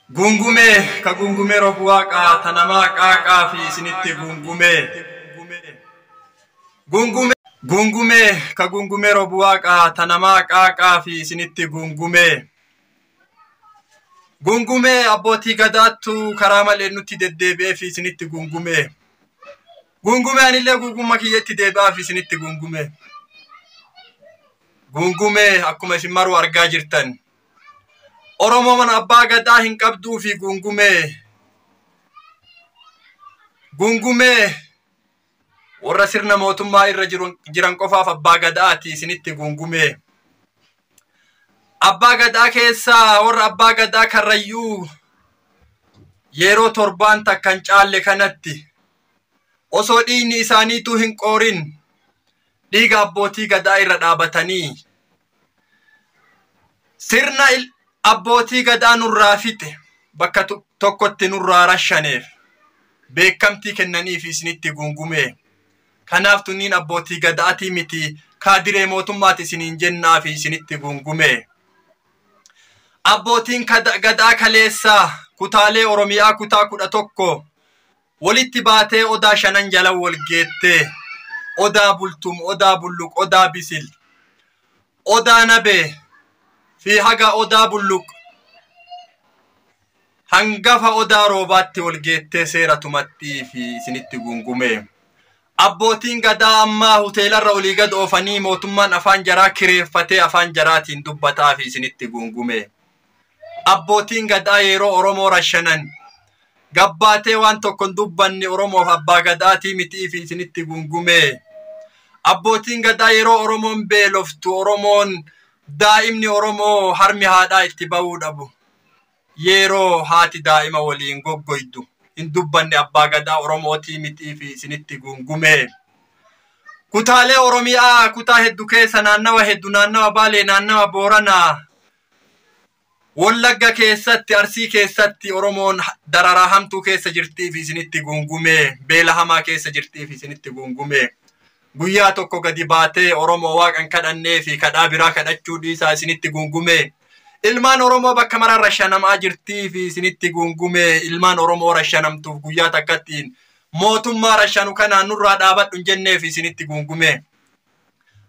Gungume ka gungume robuaqa tanama qaqa fi isinitti gungume ka gungume robuaqa tanama qaqa fi isinitti gungume abbootii gadaattu karaa malee nutti deddeebi'ee fi isinitti gungume anillee gugumma kiyyetti deebi'aa fi isinitti gungume akkuma isin maruu argaa jirtan Oromoo mana abbaa gadaa hin qabduu fi gungume warra sirna mootummaa irra jiran qofaaf abbaa gadaati isinitti gungume abbaa gadaa keessaa warra abbaa gadaa karrayyuu yeroo torbaan takkan caalle kanatti osoo dhiigni isaaniituu hin qoorin dhiiga abbootii gadaa irra dhaabatanii sirna abbootii gadaa nurraa fixe bakka tokkotti nurraa rashaneef beekamtii kennaniif isinitti gungume kanaaf tunniin abbootii gadaatii miti kaadiree mootummaati isiniin jennaa fi isinitti gungume abbootiin gadaa kaleessaa kutaalee Oromiyaa kutaa 11 walitti baatee odaa 5 jala wal geette odaa bultum odaa bulluq odaa bisil odaa nabe fi haga odaa bulluq hangafa odaa roobaatti wal geettee seeratumatti fi isinitti gungume abbootiin gadaa ammaa hoteelarra olii gad oofanii mootummaan afaan jaraa kireeffatee afaan jaraatiin dubbataa fi isinitti gungume abbootiin gadaa yeroo Oromoo rashanan gabbaatee waan tokkon dubbanni Oromoof abbaa gadaatii mitii fi isinitti gungume abbootiin gadaa yeroo Oromoon beeloftu Oromoon daa'imni Oromoo harmi haadhaa itti ba'uu dhabu yeroo haati daa'ima waliin goggoydu hin dubbanne abbaa gadaa Oromootii mitii fi isinitti gungume kutaalee Oromiyaa kutaa hedduu keessa naannawa hedduu naannawa Baalee naannawa Booranaa Wallagga keessatti Arsii keessatti Oromoon dararaa hamtuu keessa jirtii fi isinitti gungume beela hamaa keessa jirtii fi isinitti gungume guyyaa tokko gadi baatee Oromoo waaqan kadhannee fi kadhaa biraa kadhachuu dhiisaa isinitti gungume ilmaan Oromoo bakka maraa rashanamaa jirtii fi isinitti gungume ilmaan Oromoo rashanamtuuf guyyaa takkattiin mootummaa rashanu kanaan nurraa dhaabadhu jennee fi isinitti gungume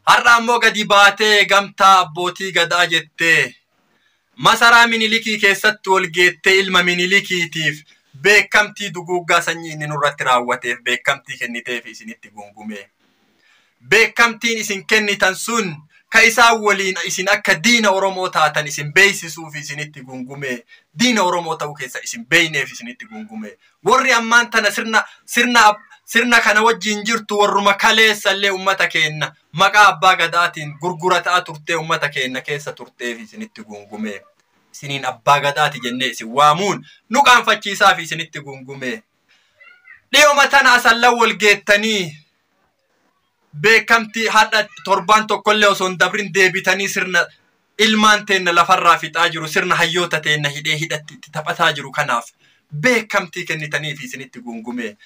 har'a ammoo gadi baatee gamtaa abbootii gadaa jettee masaraa Minilikii keessatti wal geettee ilma Minilikiitiif beekamtii duguuggaa sanyii inni nurratti raawwateef beekamtii kenniteef isinitti gungume beekamtiin isin kennitan sun ka isaan waliin isin akka diina Oromoo taatan isin beeksisuuf isinitti gungume diina Oromoo ta'uu keessa isin beeyneef isinitti gungume warri ammaan tana sirna kana wajjin jirtu warruma kaleessallee ummata keenna maqaa abbaa gadaatiin gurgurataa turtee ummata keenna keessa turteef isinitti gungume isiniin abbaa gadaati jennee isin waamuun nu qaanfachiisaa fi isinitti gungume dhiyooma tana asallan wal geettanii beekamtii hadha torbaan tokkollee osoo hin dabrin deebitanii sirna ilmaan teenna lafarraa fixaa jiru sirna hayyoota teenna hidhatti taphataa jiru kanaaf beekamtii kennitanii fi isinitti gungume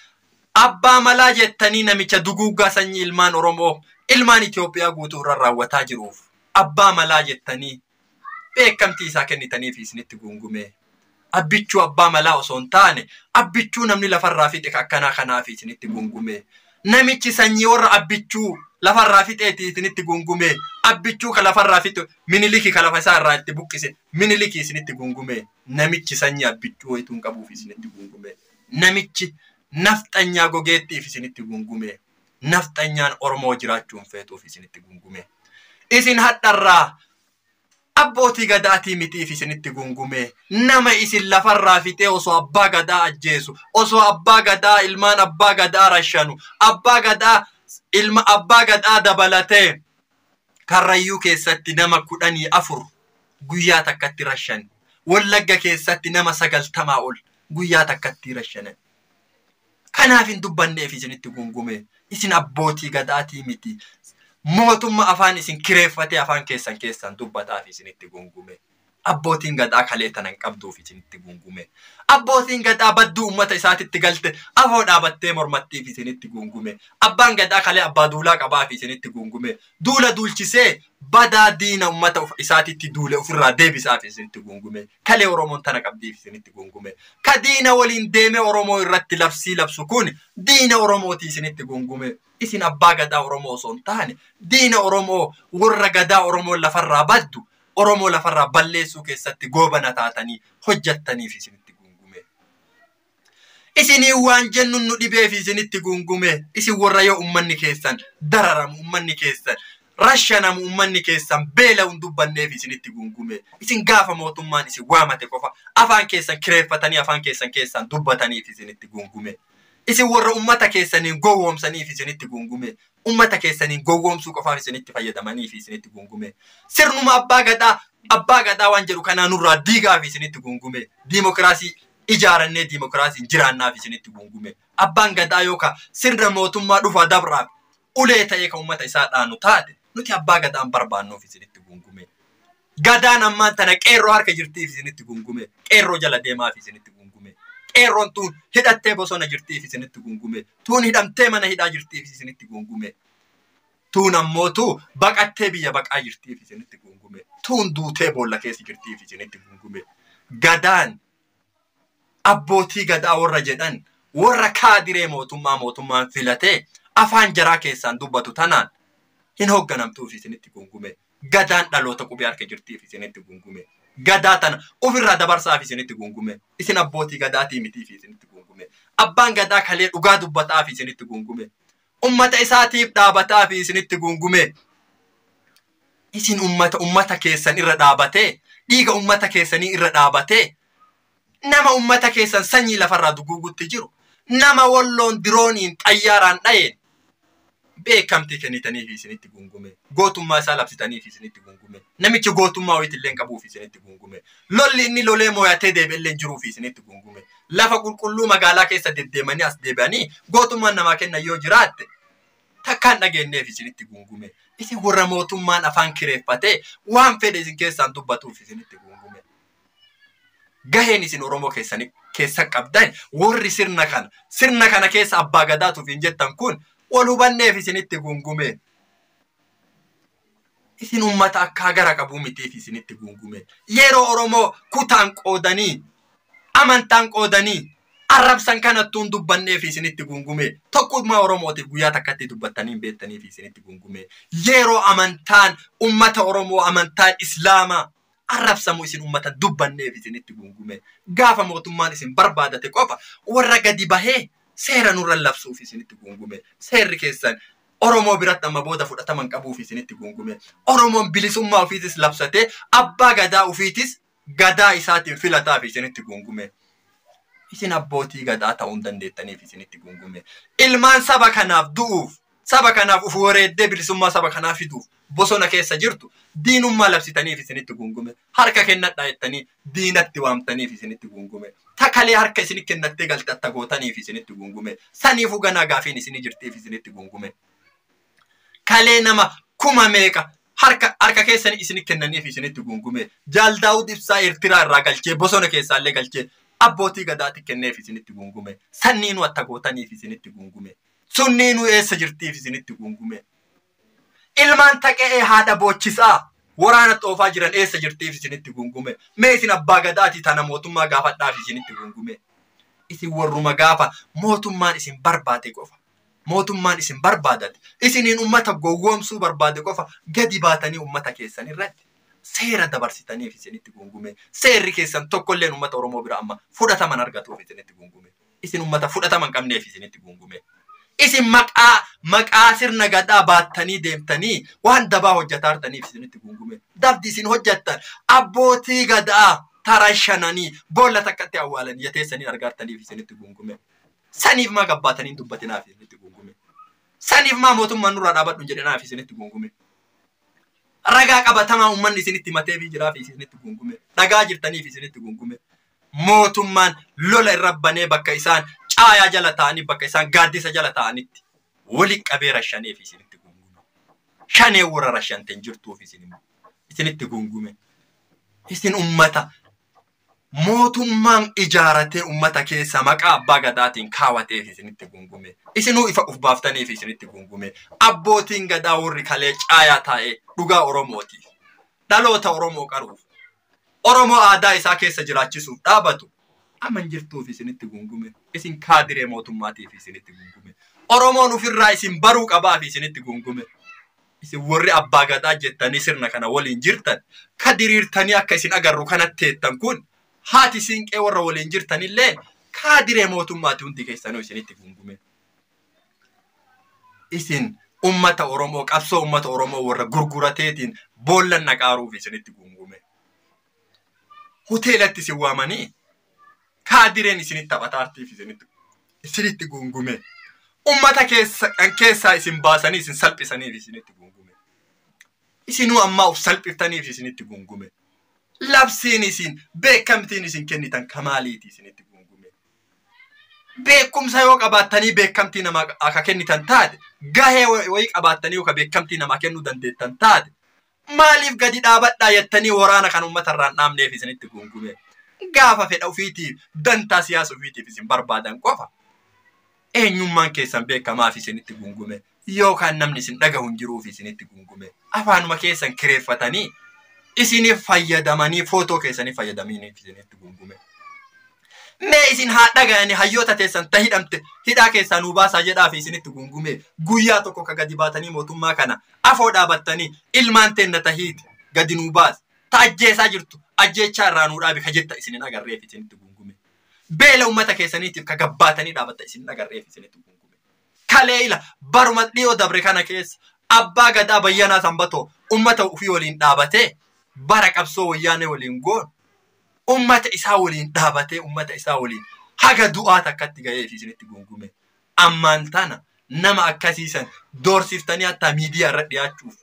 abbaa malaa jettanii namicha duguuggaa sanyii ilmaan Oromoo ilmaan Itoophiyaa guutuu irra raawwataa jiruuf abbaa malaa jettanii beekamtii isaa kennitanii fi isinitti gungume abbichuu abbaa malaa osoo hin taane abbichuu namni lafarraa fixe akkanaa kanaa fi isinitti gungume namichi sanyii warra abbichuu lafarraa fixeeti isinitti gungume abbichuu ka lafarraa fixe Miniliki ka lafa isaa irraa itti buqqise Miniliki isinitti gungume namichi sanyii abbichuu wayituun qabuuf isinitti gungume namichi nafxanyaa gogeettiif isinitti gungume nafxanyaan Oromoo jiraachuun feetuuf isinitti gungume isin hadharraa abbootii gadaatii mitiif isinitti gungume nama isin lafarraa fixee osoo abbaa gadaa ajjeesu osoo abbaa gadaa ilmaan abbaa gadaa rashanu abbaa gadaa ilma abbaa gadaa dabalatee karrayyuu keessatti nama 14 guyyaa takkatti rashan Wallagga keessatti nama 90 ol guyyaa takkatti rashanan kanaaf hin dubbanneef isinitti gungume isin abbootii gadaatii miti mootummaa afaan isin kireeffatee afaan keessan dubbataa fi isinitti gungume abbootiin gadaa kalee tanan qabduuf isinitti gungume. Abbootiin gadaa badduu ummata isaatitti galte afoo dhaabattee mormattiif isinitti gungume. Abbaan gadaa kalee abbaa duulaa qabaaf isinitti gungume. Duula duulchisee badaa diina ummata isaatitti duule ofirraa deebisaaf isinitti gungume. Kalee Oromoon tana qabdiif isinitti gungume. Ka diina waliin deeme Oromoo irratti labsii labsu kun diina Oromooti isinitti gungume. Isin abbaa gadaa Oromoo osoo hin taane diina Oromoo warra gadaa Oromoo lafarraa baddu Oromoo lafarraa balleessuu keessatti goobana taatanii hojjattaniif isinitti gungume. Isinii waan jennuun nu dhibeef isinitti gungume. Isin warra yoo ummanni keessan dararamu ummanni keessan rashanamu ummanni keessan beela'uun dubbanneef isinitti gungume. Isin gaafa mootummaan isin waamate qofa afaan keessan kireeffatanii afaan keessan dubbataniif isinitti gungume. Isin warra ummata keessaniin gowwoomsaniif isinitti gungume. Ummata keessaniin gowwoomsuu qofaaf isinitti fayyadamaniif isinitti gungume. Sirnuma abbaa gadaa waan jedhu kanaa nurraa diigaaf isinitti gungume. Diimokiraasii ijaarannee diimokiraasiin jiraannaaf isinitti gungume. Abbaan gadaa yookaan sirna mootummaa dhufa dabraaf ulee ta'ee kan ummata isaa dhaanu taate nuti abbaa gadaan barbaannuuf isinitti gungume. Gadaan ammaan tana qeerroo harka jirtiif isinitti gungume. Qeerroo jala deemaaf isinitti gungume. Qeerroon tuun hidhattee bosona jirtiif isinitti gungume. Tuun hidhamtee mana hidhaa jirtiif isinitti gungume. Tuun ammootu baqattee biyya baqaa jirtiif isinitti gungume. Tuun duutee boolla keessa jirtiif isinitti gungume. Gadaan abbootii gadaa warra jedhan warra kaadiree mootummaan filatee afaan jaraa keessaan dubbatu tanaan hin hoogganamtuuf isinitti gungume. Gadaan dhaloota qubee harka jirtiif isinitti gungume. Gadaa tana ofirraa dabarsaaf isinitti gungume. Isin abbootii gadaatii mitiif isinitti gungume. Abbaan gadaa kalee dhugaa dubbataaf isinitti gungume. Ummata isaatiif dhaabataaf isinitti gungume. Isin ummata keessan irra dhaabatee dhiiga ummata keessanii irra dhaabatee nama ummata keessan sanyii lafarraa duguugutti jiru nama walloon dirooniin xayyaaraan dha'een beekamtii kennitaniif isinitti gungume. Gootummaa isaa labsitaniif isinitti gungume. Namichi gootummaa wayitillee qabuuf isinitti gungume. Lolli inni lolee mooyatee deebi'ellee jiruuf isinitti gungume. Lafa qulqulluu magaalaa keessa deddeemanii as deebi'anii gootummaan namaa kenna yoo jiraatte takkaan dhageenyeef isinitti gungume. Isin warra mootummaan afaan kireeffatee waan fedhe isin keessaan dubbatuuf isinitti gungume. Gaheen isin Oromoo keessa qabdan warri sirna kana keessa abbaa gadaatuuf hin jettan kun wal hubanneef isinitti gungume. Isin ummata akka gara qabu mitiif isinitti gungume. Yeroo Oromoo kutaan qoodanii amantaan qoodanii arrabsan kanattuun dubbanneef isinitti gungume. Tokkummaa Oromootiif guyyaa takkatti dubbattanii beektaniif isinitti gungume. Yeroo amantaan ummata Oromoo amantaan Islaamaa arrabsamu isin ummata dubbanneef isinitti gungume. Gaafa mootummaan isin barbaadate qofa warra gadi bahee seera nurra labsuuf isinitti gungume. Seerri keessan Oromoo biratti amma booda fudhataman qabuuf isinitti gungume. Oromoon bilisummaa ofiitis labsatee abbaa gadaa ofiitis gadaa isaatiin filataaf isinitti gungume. Isin abbootii gadaa ta'uun dandeettaniif isinitti gungume. Ilmaan saba kanaaf du'uuf, saba kanaaf uf wareeddee bilisummaa saba kanaaf fiduuf bosona keessa jirtu diinummaa labsitaniif isinitti gungume. Harka kennadhaa jettanii diinatti waamtaniif isinitti gungume. Takalee harka isin kennattee galtatta gootaniif isinitti gungume. Saniifuu ganaa gaafiin isinii jirtiif isinitti gungume. Kalee nama kuma meeqa harka keessan isin kennaniif isinitti gungume. Jaal Daawud Ibsaa Eertiraa irraa galchee bosona keessaallee galchee abbootii gadaatti kenneef isinitti gungume. Sanniinuu atta gootaniif isinitti gungume. Sunniinuu eessa jirtiif isinitti gungume. Ilmaan taqee haadha boochisaa waraana xoofaa jiran eessa jirtiif isinitti gungume. Mee isin abbaa gadaatii tana mootummaa gaafadhaaf isinitti gungume. Isin warruma gaafa mootummaan isin barbaade qofa. Mootummaan isin barbaadate. Isiniin ummata gowwoomsuu barbaade qofa gadi baatanii ummata keessan irratti seera dabarsitaniif isinitti gungume. Seerri keessan tokkolleen ummata Oromoo bira amma fudhataman argatuuf isinitti gungume. Isin ummata fudhataman qabneef isinitti gungume. Isin maqaa sirna gadaa baattanii deemtanii waan dabaa hojjataa jirtaniif isinitti gungume. Dabdi isin hojjattan abbootii gadaa tarashananii boolla takkatti awwaalanii yateessanii argattaniif isinitti gungume. Saniif maa gabbaatanii dubbatinaaf isinitti gungume. Saniif maa mootummaan nurraa dhaabadhu jedhanaaf isinitti gungume. Ragaa qabatamaa uummanni isinitti mateef jiraaf isinitti gungume. Dhagaa jirtaniif isinitti gungume. Mootummaan lola irra banee bakka isaan caayaa jala ta'anii bakka isaan gaaddisa jala ta'anitti wali qabee rashaneef isinitti gungume. Shanee warra rashanteen jirtuuf isinitti gungume. Isin ummata mootummaan ijaarate ummata keessa maqaa abbaa gadaatiin kaawwateef isinitti gungume. Isinuu ifa uf baaftaniif isinitti gungume. Abbootiin gadaa warri kalee caayaa taa'ee dhugaa Oromooti. Dhaloota Oromoo qaruuf. Oromoo aadaa isaa keessa jiraachisuuf dhaabatu. Aman jirtuuf isinitti gungume. Isin kaadiree mootummaatiif isinitti gungume. Oromoon ofirraa isin baruu qabaaf isinitti gungume. Isin warri abbaa gadaa jettanii sirna kana waliin jirtan ka diriirtanii akka isin agarru kanatti teettan kun haati siinqee warra waliin jirtanillee kaadiree mootummaati hundi keessanuu isinitti gungume. Isin ummata Oromoo qabsoo ummata Oromoo warra gurgurateetiin boollan naqaaruuf isinitti gungume. Hoteelatti isin waamanii kaadireen isinitti taphataartiif isinitti gungume. Ummata keessaa isin baasanii isin salphisaniif isinitti gungume. Isinuu ammaa uf salphiftaniif isinitti gungume. Labsiin isin beekamtiin isin kennitan kamaaliiti isinitti gungume. Beekumsa yoo qabaattanii beekamtii namaa akka kennitan taate gahee wayii qabaattanii yoo beekamtii namaa kennuu dandeettan taate maaliif gadi dhaabadhaa jettanii waraana kan uummatarraan dhaabneef isinitti gungume. Gaafa fedha ofiitiif dantaa siyaasa ofiitiif isin barbaadan qofa eenyummaan keessan beekamaaf isinitti gungume. Yookaan namni isin dhagahu hin jiruuf isinitti gungume. Afaanuma keessan kireeffatanii isiniif fayyadamanii footoo keessanii fayyadamaniif isinitti gungume. Mee isin haa dhaga'anii hayyoota teessan ta hidhamte hidhaa keessaa nuu baasaa jedhaaf isinitti gungume. Guyyaa tokko ka gadi baatanii mootummaa kana afoo dhaabattanii ilmaan teenna tahiiti gadi nuu baas ta ajjeesaa jirtu ajjeechaa irraa nuu dhaabi ka jetta isinin agarreef isinitti gungume. Beela ummata keessaniitiif ka gabbaatanii dhaabatta isinin agarreef isinitti gungume. Kaleela baruma dhiyoo dabre kana keessa abbaa gadaa Bayyanaa Sanbatoo ummata ofii waliin dhaabatee bara qabsoo wayyaanee waliin goon ummata isaa waliin dhaabatee ummata isaa waliin haga du'aa takkatti ga'eef isinitti gungume. Ammaan tana nama akkasiisan doorsiftanii hatta miidiyaa irra dhiyaachuuf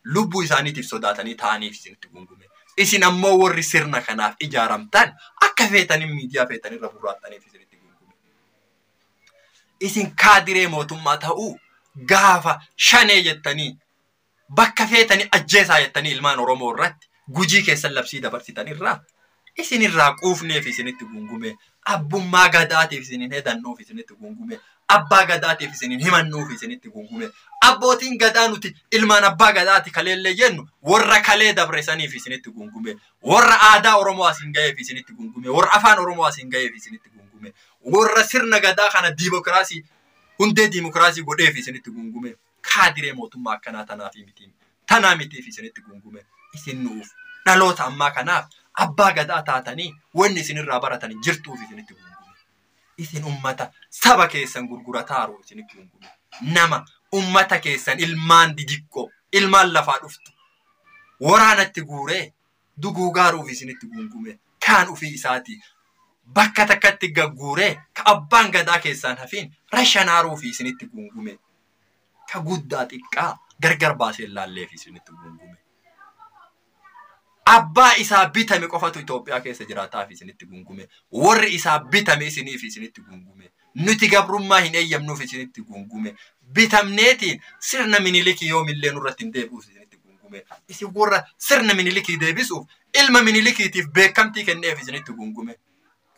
lubbuu isaaniitiif sodaatanii ta'aniif isinitti gungume. Isin ammoo warri sirna kanaaf ijaaramtan akka feetaniin miidiyaa feetanirra burraattaniif isinitti gungume. Isin kaadiree mootummaa ta'uu gaafa shanee jettanii bakka feetanii ajjeesaa jettanii ilmaan Oromoo irratti gujii keessan labsii dabarsitan irraa isinirraa quufneef isinitti gungume. Abbummaa gadaatiif isinin hedannuuf isinitti gungume. Abbaa gadaatiif isinin himannuuf isinitti gungume. Abbootiin gadaa nuti ilmaan abbaa gadaati kaleellee jennu warra kalee dabresaniif isinitti gungume. Warra aadaa Oromoo asiin ga'eef isinitti gungume. Warra afaan Oromoo asiin ga'eef isinitti gungume. Warra sirna gadaa kana diimokiraasii hundee diimokiraasii godheef isinitti gungume. Kaadiree mootummaa akkanaa tanaa mitiif isinitti gungume. Isin nuuf dhaloota ammaa kanaaf abbaa gadaa taatanii wanni isinirraa baratanii jirtuuf isinitti gungume. Isin ummata saba keessan gurgurataaru isinitti gungume. Nama ummata keessan ilmaan didiqqoo ilmaan lafaa dhuftu waraanatti guuree duguugaaruuf isinitti gungume. Kaan ufii isaatii bakka takkatti gagguuree ka abbaan gadaa keessaan hafiin rashanaaruuf isinitti gungume. Ka guddaa xiqqaa gargar baasee laalleef isinitti gungume. Abbaa isaa bitame qofatu Itoophiyaa keessa jiraataaf isinitti gungume. Warri isaa bitame isiniif isinitti gungume. Nuti gabrummaa hin eeyyamnuuf isinitti gungume. Bitamneetiin sirna Minilikii yoomillee nurratti hin deebi'uuf isinitti gungume. Isin warra sirna Minilikii deebisuuf ilma Minilikiitiif beekamtii kenneef isinitti gungume.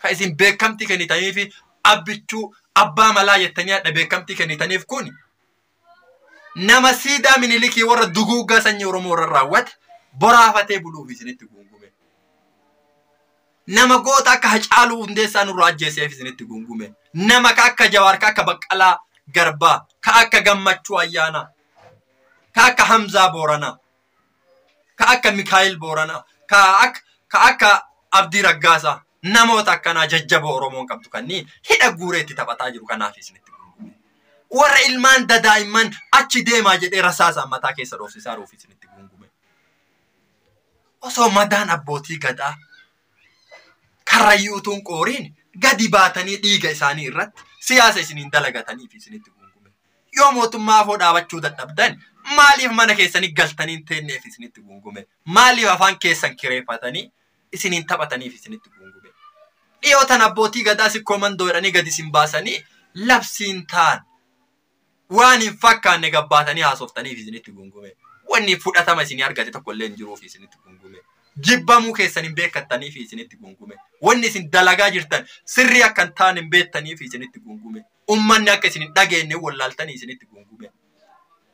Ka isin beekamtii kennitaniif abbichuu abbaa malaa jettanii hadha beekamtii kennitaniif kun nama siidaa Minilikii warra duguuggaa sanyii Oromoo irra raawwate boraafatee buluuf isinitti gungume. Nama goota akka Hacaaluu Hundeessaa nurraa ajjeeseef isinitti gungume. Nama ka akka Jawaar ka akka Baqqalaa Garbaa ka akka Gammachuu Ayyaanaa ka akka Hamzaa Booranaa ka akka Mikaayil Booranaa ka akka Abdii Raggaasaa namoota akkanaa jajjaboo Oromoon qabdu kanneen hidha guureetti taphataa jiru kanaaf isinitti gungume. Warra ilmaan dadaa'imman achi deemaa jedhee rasaasaan mataa keessa dhoofsisaa ruuf isinitti gungume. Osoo madaan abbootii gadaa karrayyuutuun qooriin gadi baatanii dhiiga isaanii irratti siyaasa isiniin dalagataniif isinitti gungume. Yoo mootummaa afoo dhaabachuu dadhabdan maaliif mana keessanii galtaniin teenneef isinitti gungume. Maaliif afaan keessan kireeffatanii isiniin taphataniif isinitti gungume. Dhiyootan abbootii gadaa sikkoo mandoo jedhanii gadi isin baasanii labsiin ta'an waan hin fakkaanne gabbaatanii haasoftaniif isinitti gungume. Wanni fudhatama isinii argate tokkollee hin jiruuf isinitti gungume. jibbamuu keessan hin beekattanii fi isinitti gungume. Wanni isin dalagaa jirtan sirrii akka hin taane hin beektanii fi isinitti gungume. Ummanni akka isin hin dhageenye wallaaltanii isinitti gungume.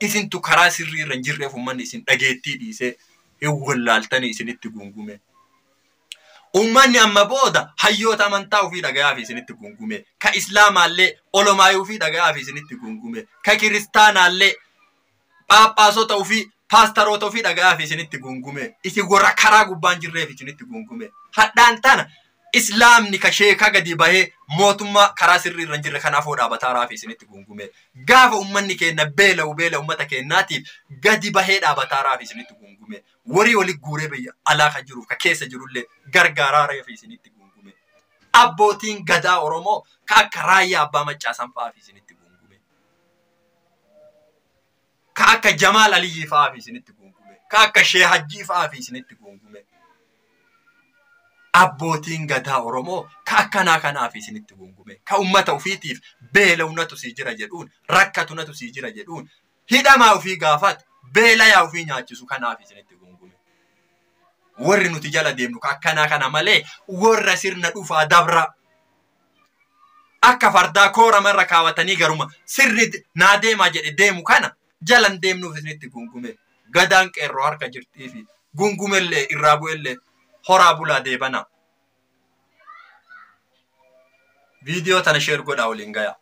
Isintu karaa sirrii irra hin jirreef ummanni isin dhageettii dhiisee hin wallaaltanii isinitti gungume. Ummanni amma booda hayyoota amantaa ofii dhagayaa fi isinitti gungume. Ka islaamaallee olomaayuu fi dhagayaa fi isinitti gungume. Ka kiristaanaallee paaphaasota ofii paastaroota ofii dhagayaa fi isinitti gungume. Isin warra karaa gubbaan jirreef isinitti gungume. Hadhaan tana islaamni ka sheekaa gadi bahee mootummaa karaa sirrii irra hin jirre kanaafuu dhaabataa fi isinitti gungume. Gaafa ummanni keenya beela ummata keenyaatiif gadi bahee dhaabataa fi isinitti gungume. Warii oli guuree biyya alaa kan jiru ka keessa jirullee gargaaraa fi isinitti gungume. Abbootiin gadaa Oromoo ka akka Raayyaa Abbaa Maccaasan fa'aa fi isinitti gungume. Ka akka Jamaal Aliyyii fa'aa fi isinitti gungume. Ka akka Shee Hajjii fa'aa fi isinitti gungume. Abbootiin gadaa Oromoo ka akkanaa kanaaf isinitti gungume. Ka ummata ofiitiif beela'uunatu sii jira jedhuun rakkatunatu sii jira jedhuun hidhamaa ofii gaafate beelayaa ofii nyaachisu kanaaf isinitti gungume. Warri nuti jala deemnu ka akkanaa kana malee warra sirna dhufaa dabra akka fardaa kooramarra kaawwatanii garuma sirri naa deemaa jedhe deemu kana jalan deemnuuf isinitti gungume. Gadaan qeerroo harka jirtii fi gungumellee irraa bu'ellee horaa bulaa deebana. Viidiyoo tana sheer godhaa waliin gaya.